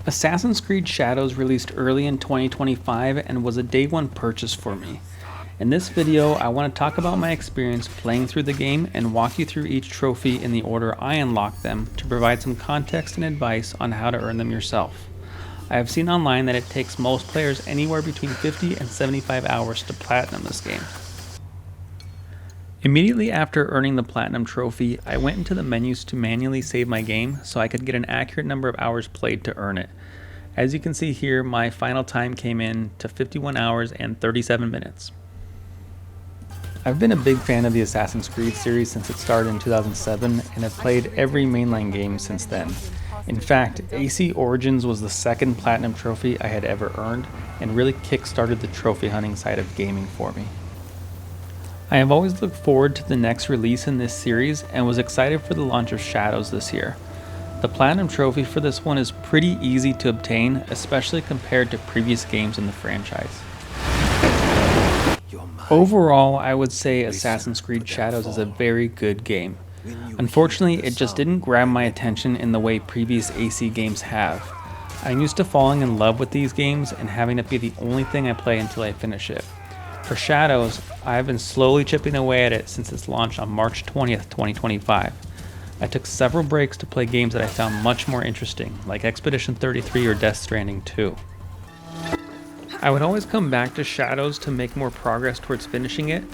Assassin's Creed Shadows released early in 2025 and was a day one purchase for me. In this video, I want to talk about my experience playing through the game and walk you through each trophy in the order I unlocked them to provide some context and advice on how to earn them yourself. I have seen online that it takes most players anywhere between 50 and 75 hours to platinum this game. Immediately after earning the platinum trophy, I went into the menus to manually save my game so I could get an accurate number of hours played to earn it. As you can see here, my final time came in to 51 hours and 37 minutes. I've been a big fan of the Assassin's Creed series since it started in 2007 and have played every mainline game since then. In fact, AC Origins was the second platinum trophy I had ever earned and really kick-started the trophy hunting side of gaming for me. I have always looked forward to the next release in this series and was excited for the launch of Shaddows this year. The platinum trophy for this one is pretty easy to obtain, especially compared to previous games in the franchise. Overall, I would say Assassin's Creed Shadows is a very good game. Unfortunately, it just didn't grab my attention in the way previous AC games have. I'm used to falling in love with these games and having it be the only thing I play until I finish it. For Shadows, I've been slowly chipping away at it since its launch on March 20th, 2025. I took several breaks to play games that I found much more interesting, like Expedition 33 or Death Stranding 2. I would always come back to Shadows to make more progress towards finishing it,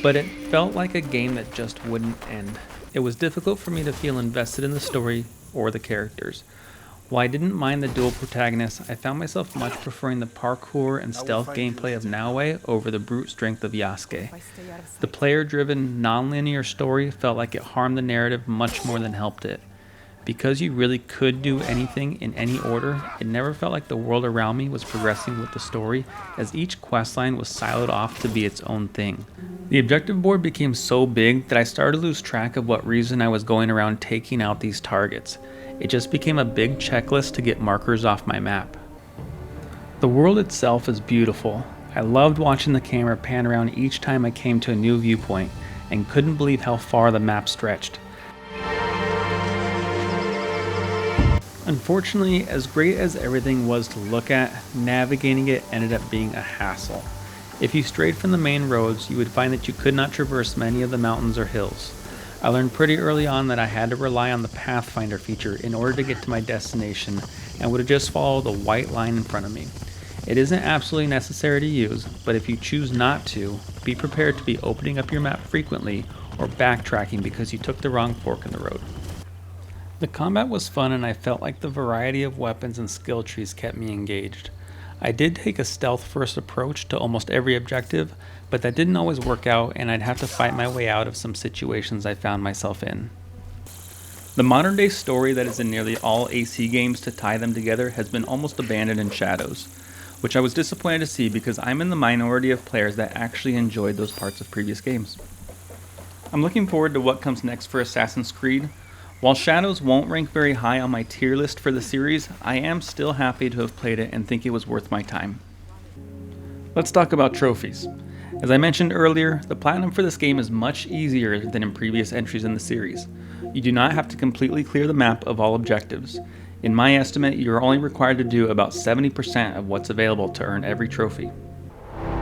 but it felt like a game that just wouldn't end. It was difficult for me to feel invested in the story or the characters. While I didn't mind the dual protagonists, I found myself much preferring the parkour and stealth gameplay of Naoe over the brute strength of Yasuke. The player-driven, non-linear story felt like it harmed the narrative much more than helped it. Because you really could do anything in any order, it never felt like the world around me was progressing with the story, as each questline was siloed off to be its own thing. The objective board became so big that I started to lose track of what reason I was going around taking out these targets. It just became a big checklist to get markers off my map. The world itself is beautiful. I loved watching the camera pan around each time I came to a new viewpoint, and couldn't believe how far the map stretched. Unfortunately, as great as everything was to look at, navigating it ended up being a hassle. If you strayed from the main roads, you would find that you could not traverse many of the mountains or hills. I learned pretty early on that I had to rely on the Pathfinder feature in order to get to my destination, and would have just followed the white line in front of me. It isn't absolutely necessary to use, but if you choose not to, be prepared to be opening up your map frequently or backtracking because you took the wrong fork in the road. The combat was fun, and I felt like the variety of weapons and skill trees kept me engaged. I did take a stealth first approach to almost every objective, but that didn't always work out, and I'd have to fight my way out of some situations I found myself in. The modern day story that is in nearly all AC games to tie them together has been almost abandoned in Shadows, which I was disappointed to see because I'm in the minority of players that actually enjoyed those parts of previous games. I'm looking forward to what comes next for Assassin's Creed. While Shadows won't rank very high on my tier list for the series, I am still happy to have played it and think it was worth my time. Let's talk about trophies. As I mentioned earlier, the platinum for this game is much easier than in previous entries in the series. You do not have to completely clear the map of all objectives. In my estimate, you are only required to do about 70% of what's available to earn every trophy.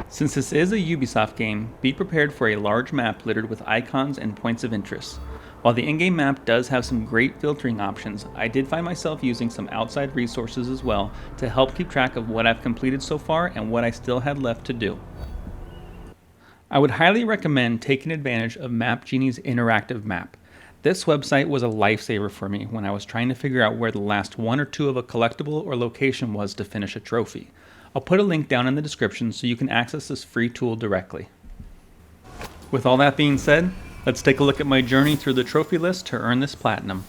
Since this is a Ubisoft game, be prepared for a large map littered with icons and points of interest. While the in-game map does have some great filtering options, I did find myself using some outside resources as well to help keep track of what I've completed so far and what I still had left to do. I would highly recommend taking advantage of Map Genie's interactive map. This website was a lifesaver for me when I was trying to figure out where the last one or two of a collectible or location was to finish a trophy. I'll put a link down in the description so you can access this free tool directly. With all that being said, let's take a look at my journey through the trophy list to earn this platinum.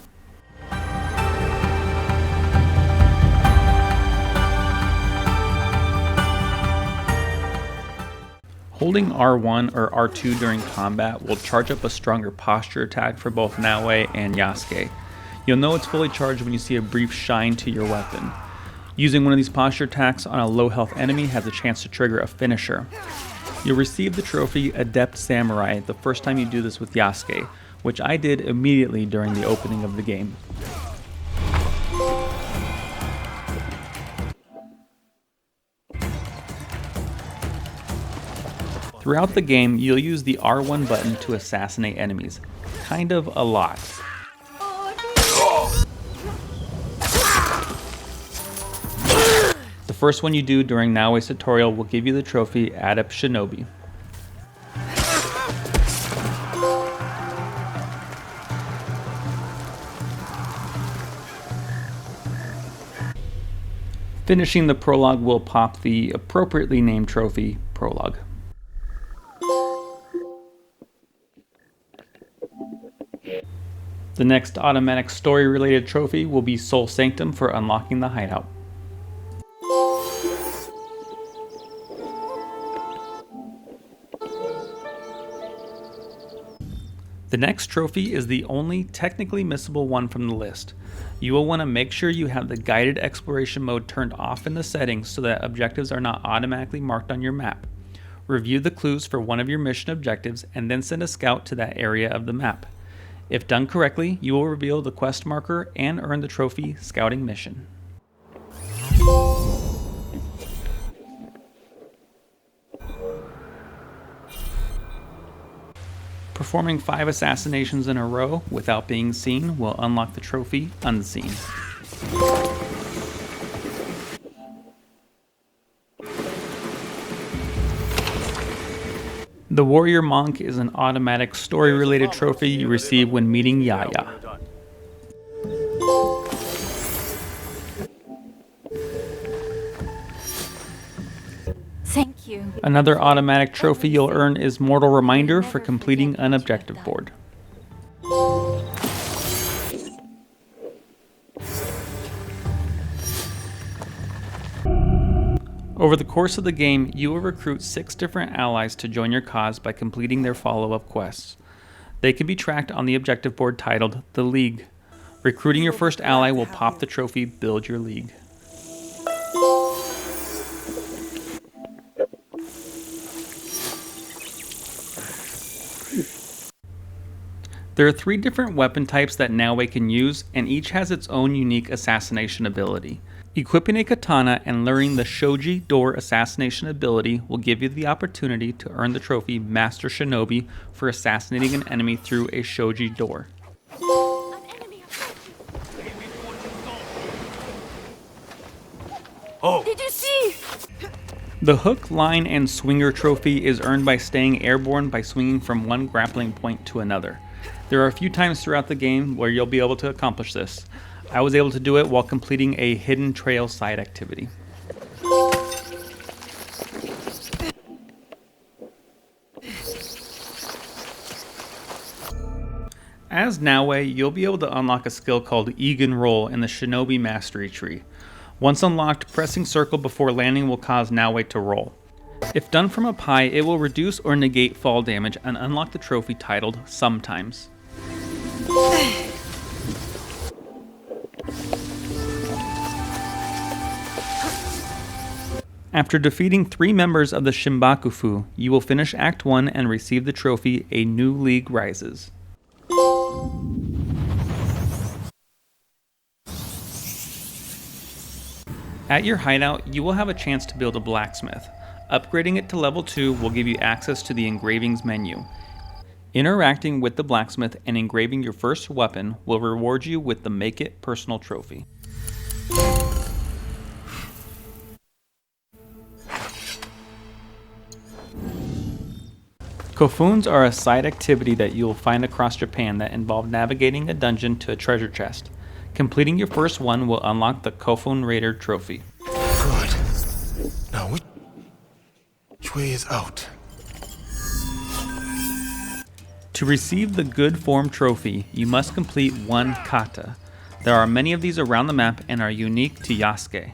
Holding R1 or R2 during combat will charge up a stronger posture attack for both Naoe and Yasuke. You'll know it's fully charged when you see a brief shine to your weapon. Using one of these posture attacks on a low health enemy has a chance to trigger a finisher. You'll receive the trophy Adept Samurai the first time you do this with Yasuke, which I did immediately during the opening of the game. Throughout the game, you'll use the R1 button to assassinate enemies. Kind of a lot. The first one you do during Naoe's tutorial will give you the trophy Adept Shinobi. Finishing the prologue will pop the appropriately named trophy, Prologue. The next automatic story-related trophy will be Soul Sanctum for unlocking the hideout. The next trophy is the only technically missable one from the list. You will want to make sure you have the guided exploration mode turned off in the settings so that objectives are not automatically marked on your map. Review the clues for one of your mission objectives and then send a scout to that area of the map. If done correctly, you will reveal the quest marker and earn the trophy Scouting Mission. Performing 5 assassinations in a row without being seen will unlock the trophy Unseen. The Warrior Monk is an automatic story-related trophy you receive when meeting Yaya. Thank you. Another automatic trophy you'll earn is Mortal Reminder for completing an objective board. Over the course of the game, you will recruit 6 different allies to join your cause by completing their follow-up quests. They can be tracked on the objective board titled The League. Recruiting your first ally will pop the trophy Build Your League. There are 3 different weapon types that Naoe can use, and each has its own unique assassination ability. Equipping a katana and learning the Shoji Door assassination ability will give you the opportunity to earn the trophy Master Shinobi for assassinating an enemy through a Shoji Door. Oh. Did you see? The Hook, Line, and Swinger trophy is earned by staying airborne by swinging from one grappling point to another. There are a few times throughout the game where you'll be able to accomplish this. I was able to do it while completing a Hidden Trail side activity. As Naoe, you'll be able to unlock a skill called Egan Roll in the Shinobi Mastery Tree. Once unlocked, pressing circle before landing will cause Naoe to roll. If done from up high, it will reduce or negate fall damage and unlock the trophy titled Sometimes. After defeating 3 members of the Shinbakufu, you will finish Act 1 and receive the trophy A New Lague Rises. At your hideout, you will have a chance to build a blacksmith. Upgrading it to level 2 will give you access to the engravings menu. Interacting with the blacksmith and engraving your first weapon will reward you with the Make It Personal trophy. Kofuns are a side activity that you will find across Japan that involve navigating a dungeon to a treasure chest. Completing your first one will unlock the Kofun Raider trophy. Good. Now which way is out? To receive the Good Form trophy, you must complete 1 kata. There are many of these around the map and are unique to Yasuke.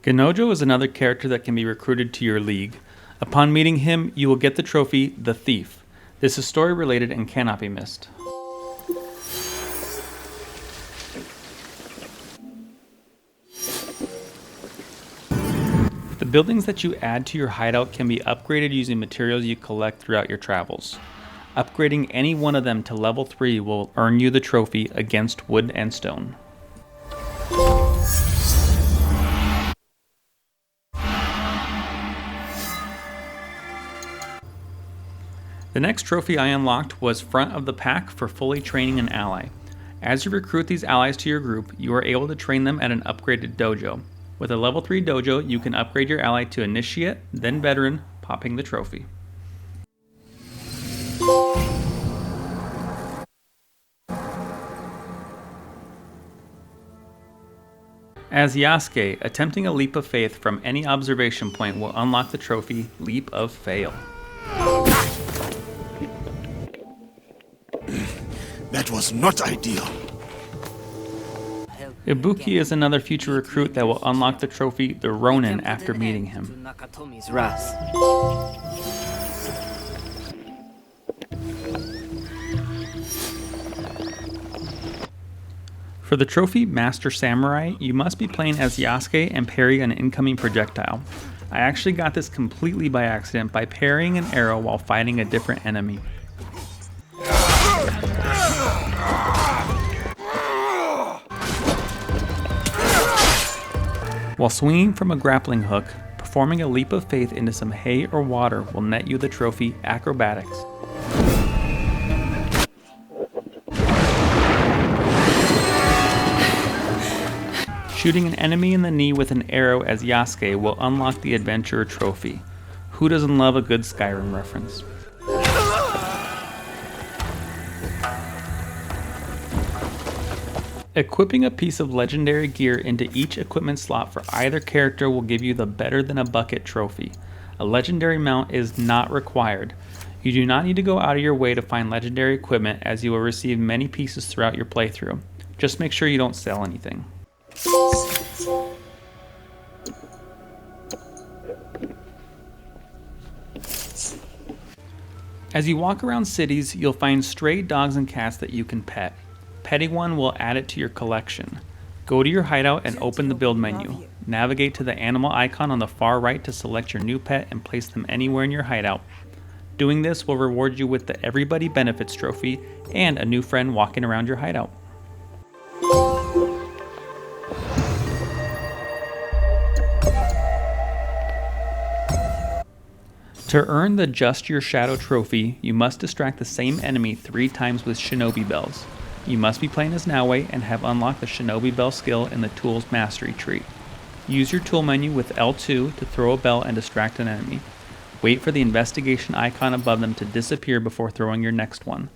Genojo is another character that can be recruited to your league. Upon meeting him, you will get the trophy The Thief. This is story related and cannot be missed. The buildings that you add to your hideout can be upgraded using materials you collect throughout your travels. Upgrading any one of them to level 3 will earn you the trophy Against Wood and Stone. The next trophy I unlocked was Front of the Pack for fully training an ally. As you recruit these allies to your group, you are able to train them at an upgraded dojo. With a level 3 dojo, you can upgrade your ally to Initiate, then Veteran, popping the trophy. As Yasuke, attempting a leap of faith from any observation point will unlock the trophy Leap of Fail. That was not ideal. Ibuki is another future recruit that will unlock the trophy the Ronin after meeting him. For the trophy Master Samurai, you must be playing as Yasuke and parry an incoming projectile. I actually got this completely by accident by parrying an arrow while fighting a different enemy. While swinging from a grappling hook, performing a leap of faith into some hay or water will net you the trophy Acrobatics. Shooting an enemy in the knee with an arrow as Yasuke will unlock the Adventurer trophy. Who doesn't love a good Skyrim reference? Equipping a piece of legendary gear into each equipment slot for either character will give you the Better Than a Bucket trophy. A legendary mount is not required. You do not need to go out of your way to find legendary equipment, as you will receive many pieces throughout your playthrough. Just make sure you don't sell anything. As you walk around cities, you'll find stray dogs and cats that you can pet. Petting one will add it to your collection. Go to your hideout and open the build menu. Navigate to the animal icon on the far right to select your new pet and place them anywhere in your hideout. Doing this will reward you with the Everybody Benefits trophy and a new friend walking around your hideout. To earn the Just Your Shadow trophy, you must distract the same enemy 3 times with Shinobi Bells. You must be playing as Naoe and have unlocked the Shinobi Bell skill in the Tools Mastery tree. Use your tool menu with L2 to throw a bell and distract an enemy. Wait for the investigation icon above them to disappear before throwing your next one.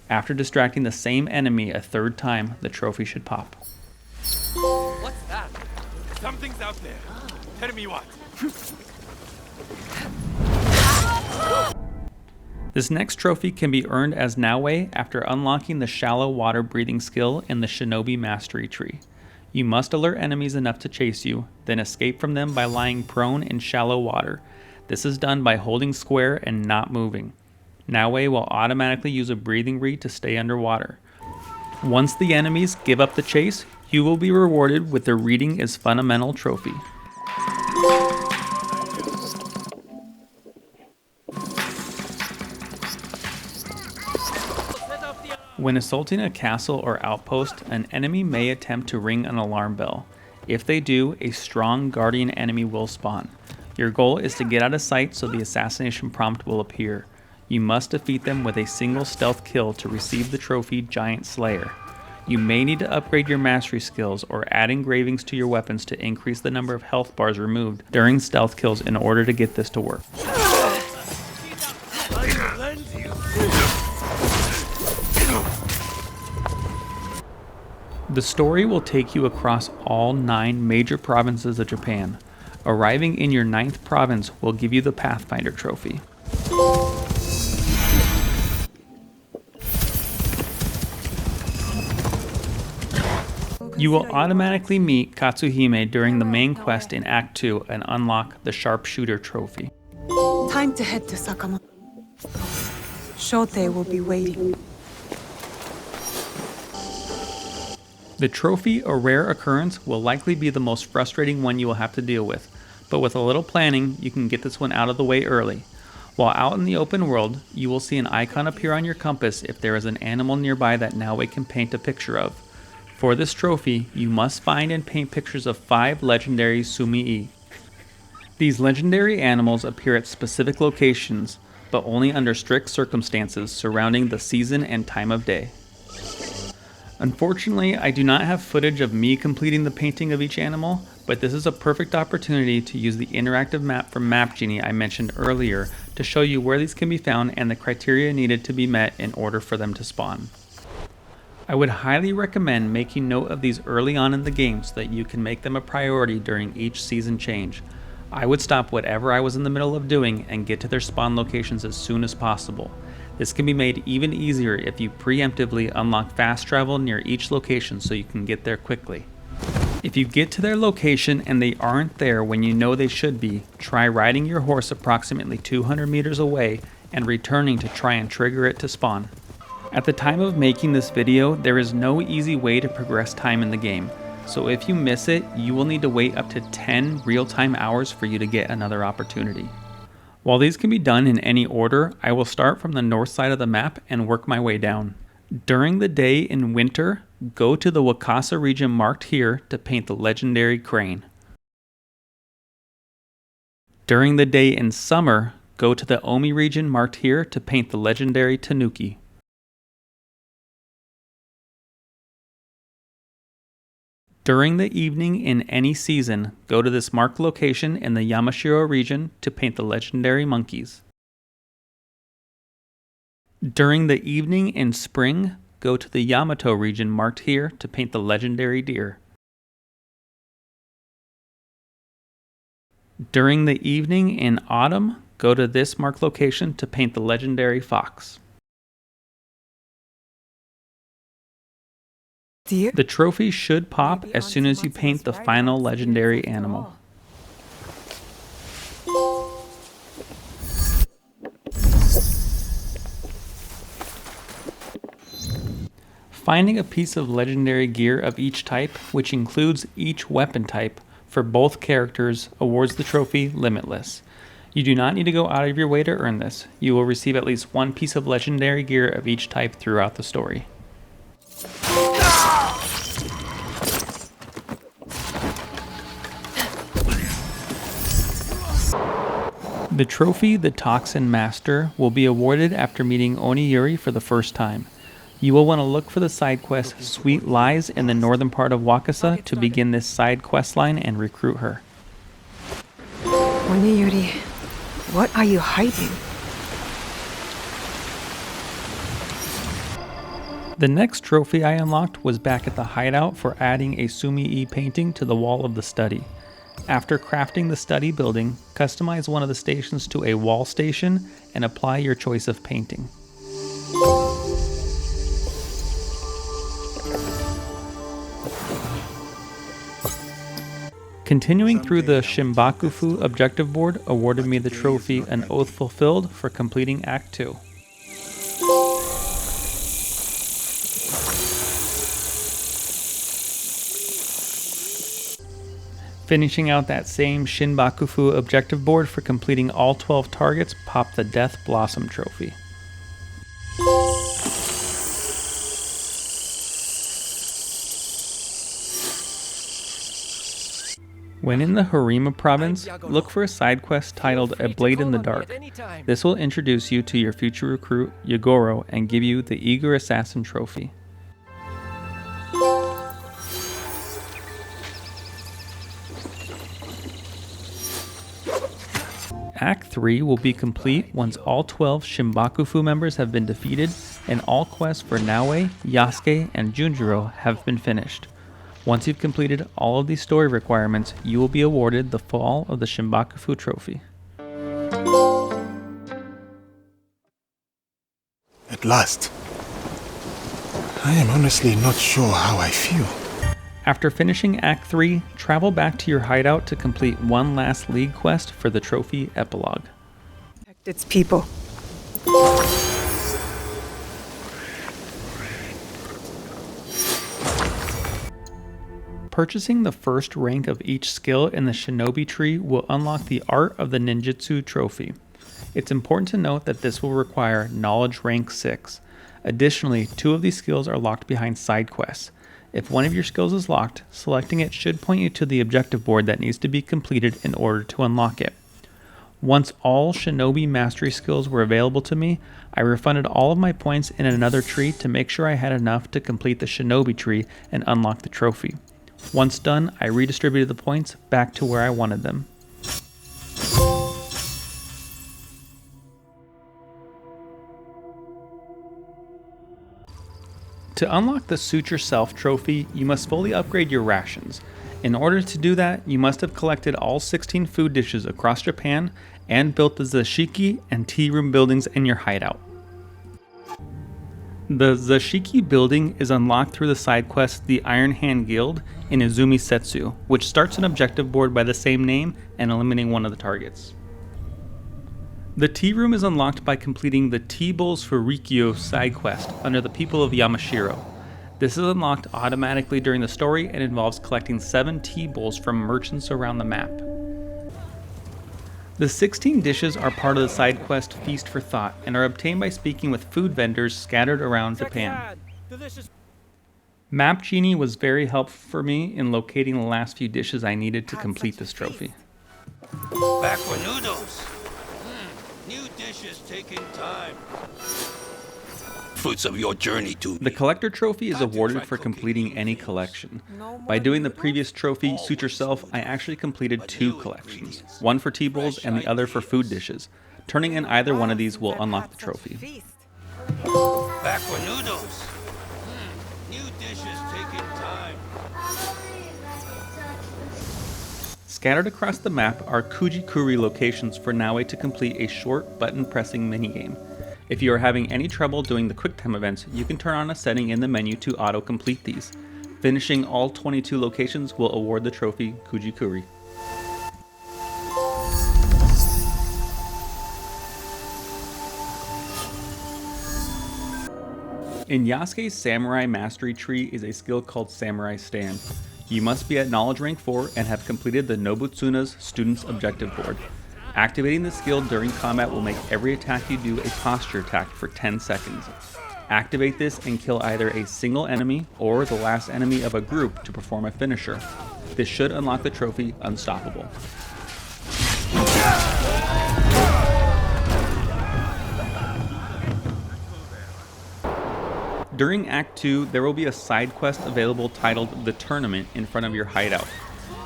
After distracting the same enemy a 3rd time, the trophy should pop. What's that? Something's out there. Tell me what. This next trophy can be earned as Naoe after unlocking the Shallow Water Breathing skill in the Shinobi Mastery tree. You must alert enemies enough to chase you, then escape from them by lying prone in shallow water. This is done by holding square and not moving. Naoe will automatically use a breathing reed to stay underwater. Once the enemies give up the chase, you will be rewarded with the Reading is Fundamental trophy. When assaulting a castle or outpost, an enemy may attempt to ring an alarm bell. If they do, a strong guardian enemy will spawn. Your goal is to get out of sight so the assassination prompt will appear. You must defeat them with a single stealth kill to receive the trophy Giant Slayer. You may need to upgrade your mastery skills or add engravings to your weapons to increase the number of health bars removed during stealth kills in order to get this to work. The story will take you across all 9 major provinces of Japan. Arriving in your 9th province will give you the Pathfinder trophy. You will automatically meet Katsuhime during the main quest in Act 2 and unlock the Sharpshooter trophy. Time to head to Sakamoto. Shote will be waiting. The trophy, a rare occurrence, will likely be the most frustrating one you will have to deal with, but with a little planning, you can get this one out of the way early. While out in the open world, you will see an icon appear on your compass if there is an animal nearby that Naoe can paint a picture of. For this trophy, you must find and paint pictures of 5 legendary Sumii. These legendary animals appear at specific locations, but only under strict circumstances surrounding the season and time of day. Unfortunately, I do not have footage of me completing the painting of each animal, but this is a perfect opportunity to use the interactive map from Map Genie I mentioned earlier to show you where these can be found and the criteria needed to be met in order for them to spawn. I would highly recommend making note of these early on in the game so that you can make them a priority during each season change. I would stop whatever I was in the middle of doing and get to their spawn locations as soon as possible. This can be made even easier if you preemptively unlock fast travel near each location so you can get there quickly. If you get to their location and they aren't there when you know they should be, try riding your horse approximately 200 meters away and returning to try and trigger it to spawn. At the time of making this video, there is no easy way to progress time in the game, so if you miss it, you will need to wait up to 10 real-time hours for you to get another opportunity. While these can be done in any order, I will start from the north side of the map and work my way down. During the day in winter, go to the Wakasa region marked here to paint the legendary crane. During the day in summer, go to the Omi region marked here to paint the legendary tanuki. During the evening in any season, go to this marked location in the Yamashiro region to paint the legendary monkeys. During the evening in spring, go to the Yamato region marked here to paint the legendary deer. During the evening in autumn, go to this marked location to paint the legendary fox. The trophy should pop as soon as you paint the final legendary animal. Finding a piece of legendary gear of each type, which includes each weapon type, for both characters awards the trophy Limitless. You do not need to go out of your way to earn this. You will receive at least one piece of legendary gear of each type throughout the story. The trophy, the Toxin Master, will be awarded after meeting Oniyuri for the first time. You will want to look for the side quest Sweet Lies in the northern part of Wakasa to begin this side quest line and recruit her. Oniyuri, what are you hiding? The next trophy I unlocked was back at the hideout for adding a Sumi-e painting to the wall of the study. After crafting the study building, customize one of the stations to a wall station and apply your choice of painting. Continuing through the Shinbakufu objective board awarded me the trophy An Oath Fulfilled for completing Act 2. Finishing out that same Shinbakufu objective board for completing all 12 targets popped the Death Blossom trophy. When in the Harima province, look for a side quest titled A Blade in the Dark. This will introduce you to your future recruit, Yagoro, and give you the Eager Assassin trophy. Act 3 will be complete once all 12 Shinbakufu members have been defeated and all quests for Naoe, Yasuke, and Junjiro have been finished. Once you've completed all of these story requirements, you will be awarded the Fall of the Shinbakufu trophy. At last. I am honestly not sure how I feel. After finishing Act 3, travel back to your hideout to complete one last League quest for the trophy Epilogue. Protect its people. Purchasing the first rank of each skill in the Shinobi tree will unlock the Art of the Ninjutsu trophy. It's important to note that this will require Knowledge rank 6. Additionally, 2 of these skills are locked behind side quests. If one of your skills is locked, selecting it should point you to the objective board that needs to be completed in order to unlock it. Once all Shinobi mastery skills were available to me, I refunded all of my points in another tree to make sure I had enough to complete the Shinobi tree and unlock the trophy. Once done, I redistributed the points back to where I wanted them. To unlock the Suture Self trophy, you must fully upgrade your rations. In order to do that, you must have collected all 16 food dishes across Japan and built the Zashiki and tea room buildings in your hideout. The Zashiki building is unlocked through the side quest The Iron Hand Guild in Izumi Setsu, which starts an objective board by the same name and eliminating one of the targets. The tea room is unlocked by completing the Tea Bowls for Rikyo side quest under the people of Yamashiro. This is unlocked automatically during the story and involves collecting 7 tea bowls from merchants around the map. The 16 dishes are part of the side quest Feast for Thought and are obtained by speaking with food vendors scattered around Japan. Map Genie was very helpful for me in locating the last few dishes I needed to complete this trophy. Back for noodles. New dishes taking time. Fruits of your journey to The collector trophy is awarded for completing any collection. By doing the previous trophy, Suture Self, I actually completed 2 collections, one for tea bowls and the other for food dishes. Turning in either one of these will unlock the trophy. Back for noodles. New dishes taking time. Scattered across the map are Kujikuri locations for Naue to complete a short button pressing minigame. If you are having any trouble doing the QuickTime events, you can turn on a setting in the menu to auto-complete these. Finishing all 22 locations will award the trophy Kujikuri. In Yasuke's Samurai Mastery Tree is a skill called Samurai Stand. You must be at Knowledge Rank 4 and have completed the Nobutsuna's Student's Objective Board. Activating the skill during combat will make every attack you do a posture attack for 10 seconds. Activate this and kill either a single enemy or the last enemy of a group to perform a finisher. This should unlock the trophy Unstoppable. During Act 2, there will be a side quest available titled The Tournament in front of your hideout.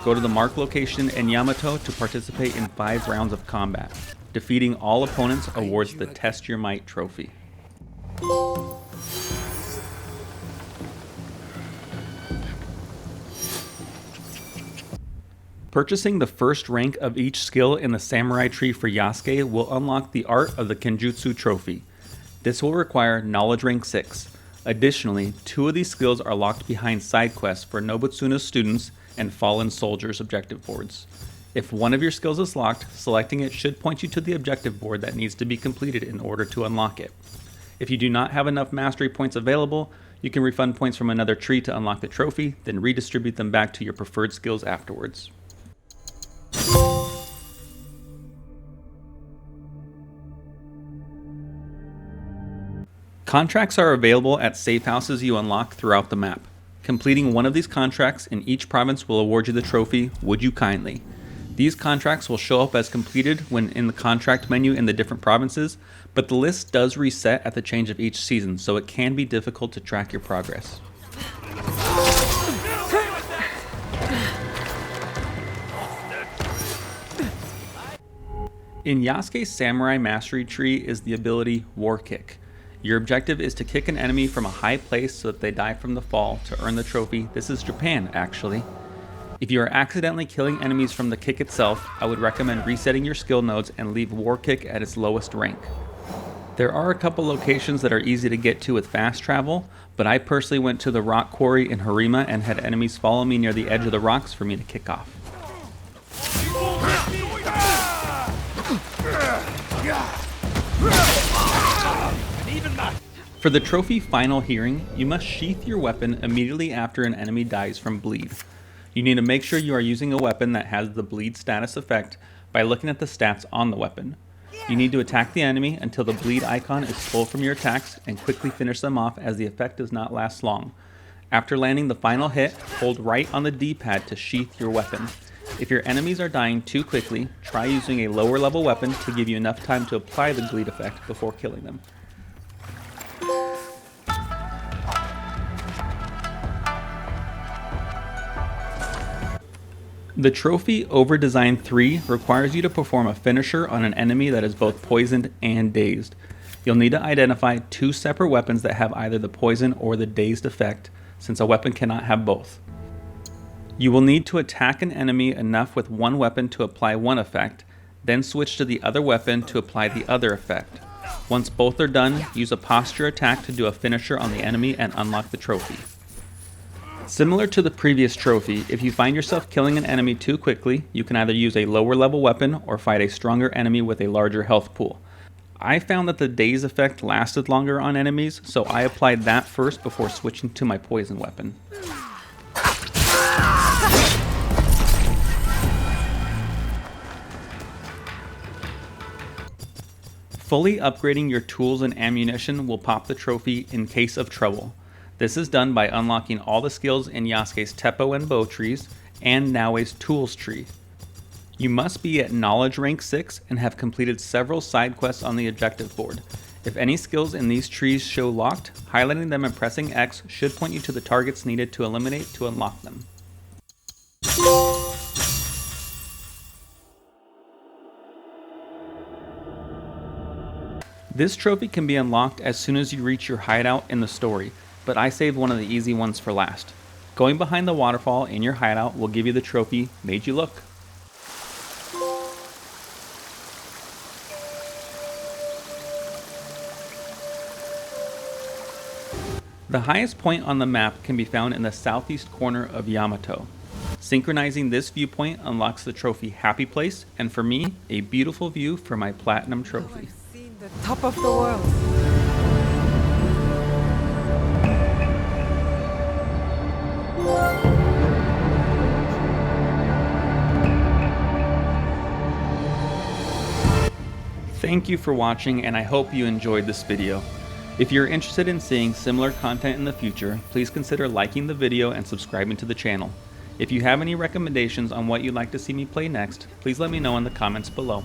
Go to the marked location in Yamato to participate in 5 rounds of combat. Defeating all opponents awards the Test Your Might trophy. Purchasing the first rank of each skill in the Samurai Tree for Yasuke will unlock the Art of the Kenjutsu trophy. This will require Knowledge Rank 6. Additionally, 2 of these skills are locked behind side quests for Nobutsuna's students and Fallen Soldiers objective boards. If one of your skills is locked, selecting it should point you to the objective board that needs to be completed in order to unlock it. If you do not have enough mastery points available, you can refund points from another tree to unlock the trophy, then redistribute them back to your preferred skills afterwards. Contracts are available at safe houses you unlock throughout the map. Completing one of these contracts in each province will award you the trophy, Would You Kindly. These contracts will show up as completed when in the contract menu in the different provinces, but the list does reset at the change of each season, so it can be difficult to track your progress. In Yasuke's Samurai Mastery Tree is the ability War Kick. Your objective is to kick an enemy from a high place so that they die from the fall to earn the trophy. This is Japan, actually. If you are accidentally killing enemies from the kick itself, I would recommend resetting your skill nodes and leave War Kick at its lowest rank. There are a couple locations that are easy to get to with fast travel, but I personally went to the rock quarry in Harima and had enemies follow me near the edge of the rocks for me to kick off. For the trophy Final Hearing, you must sheath your weapon immediately after an enemy dies from bleed. You need to make sure you are using a weapon that has the bleed status effect by looking at the stats on the weapon. You need to attack the enemy until the bleed icon is full from your attacks and quickly finish them off as the effect does not last long. After landing the final hit, hold right on the D-pad to sheath your weapon. If your enemies are dying too quickly, try using a lower level weapon to give you enough time to apply the bleed effect before killing them. The trophy Overdesign III requires you to perform a finisher on an enemy that is both poisoned and dazed. You'll need to identify 2 separate weapons that have either the poison or the dazed effect, since a weapon cannot have both. You will need to attack an enemy enough with one weapon to apply one effect, then switch to the other weapon to apply the other effect. Once both are done, use a posture attack to do a finisher on the enemy and unlock the trophy. Similar to the previous trophy, if you find yourself killing an enemy too quickly, you can either use a lower level weapon or fight a stronger enemy with a larger health pool. I found that the daze effect lasted longer on enemies, so I applied that first before switching to my poison weapon. Fully upgrading your tools and ammunition will pop the trophy in case of trouble. This is done by unlocking all the skills in Yasuke's Teppo and Bow trees, and Naoe's Tools tree. You must be at Knowledge rank 6 and have completed several side quests on the objective board. If any skills in these trees show locked, highlighting them and pressing X should point you to the targets needed to eliminate to unlock them. This trophy can be unlocked as soon as you reach your hideout in the story, but I saved one of the easy ones for last. Going behind the waterfall in your hideout will give you the trophy Made You Look. The highest point on the map can be found in the southeast corner of Yamato. Synchronizing this viewpoint unlocks the trophy Happy Place, and for me, a beautiful view for my Platinum trophy. I've seen the top of the world. Thank you for watching, and I hope you enjoyed this video. If you're interested in seeing similar content in the future, please consider liking the video and subscribing to the channel. If you have any recommendations on what you'd like to see me play next, please let me know in the comments below.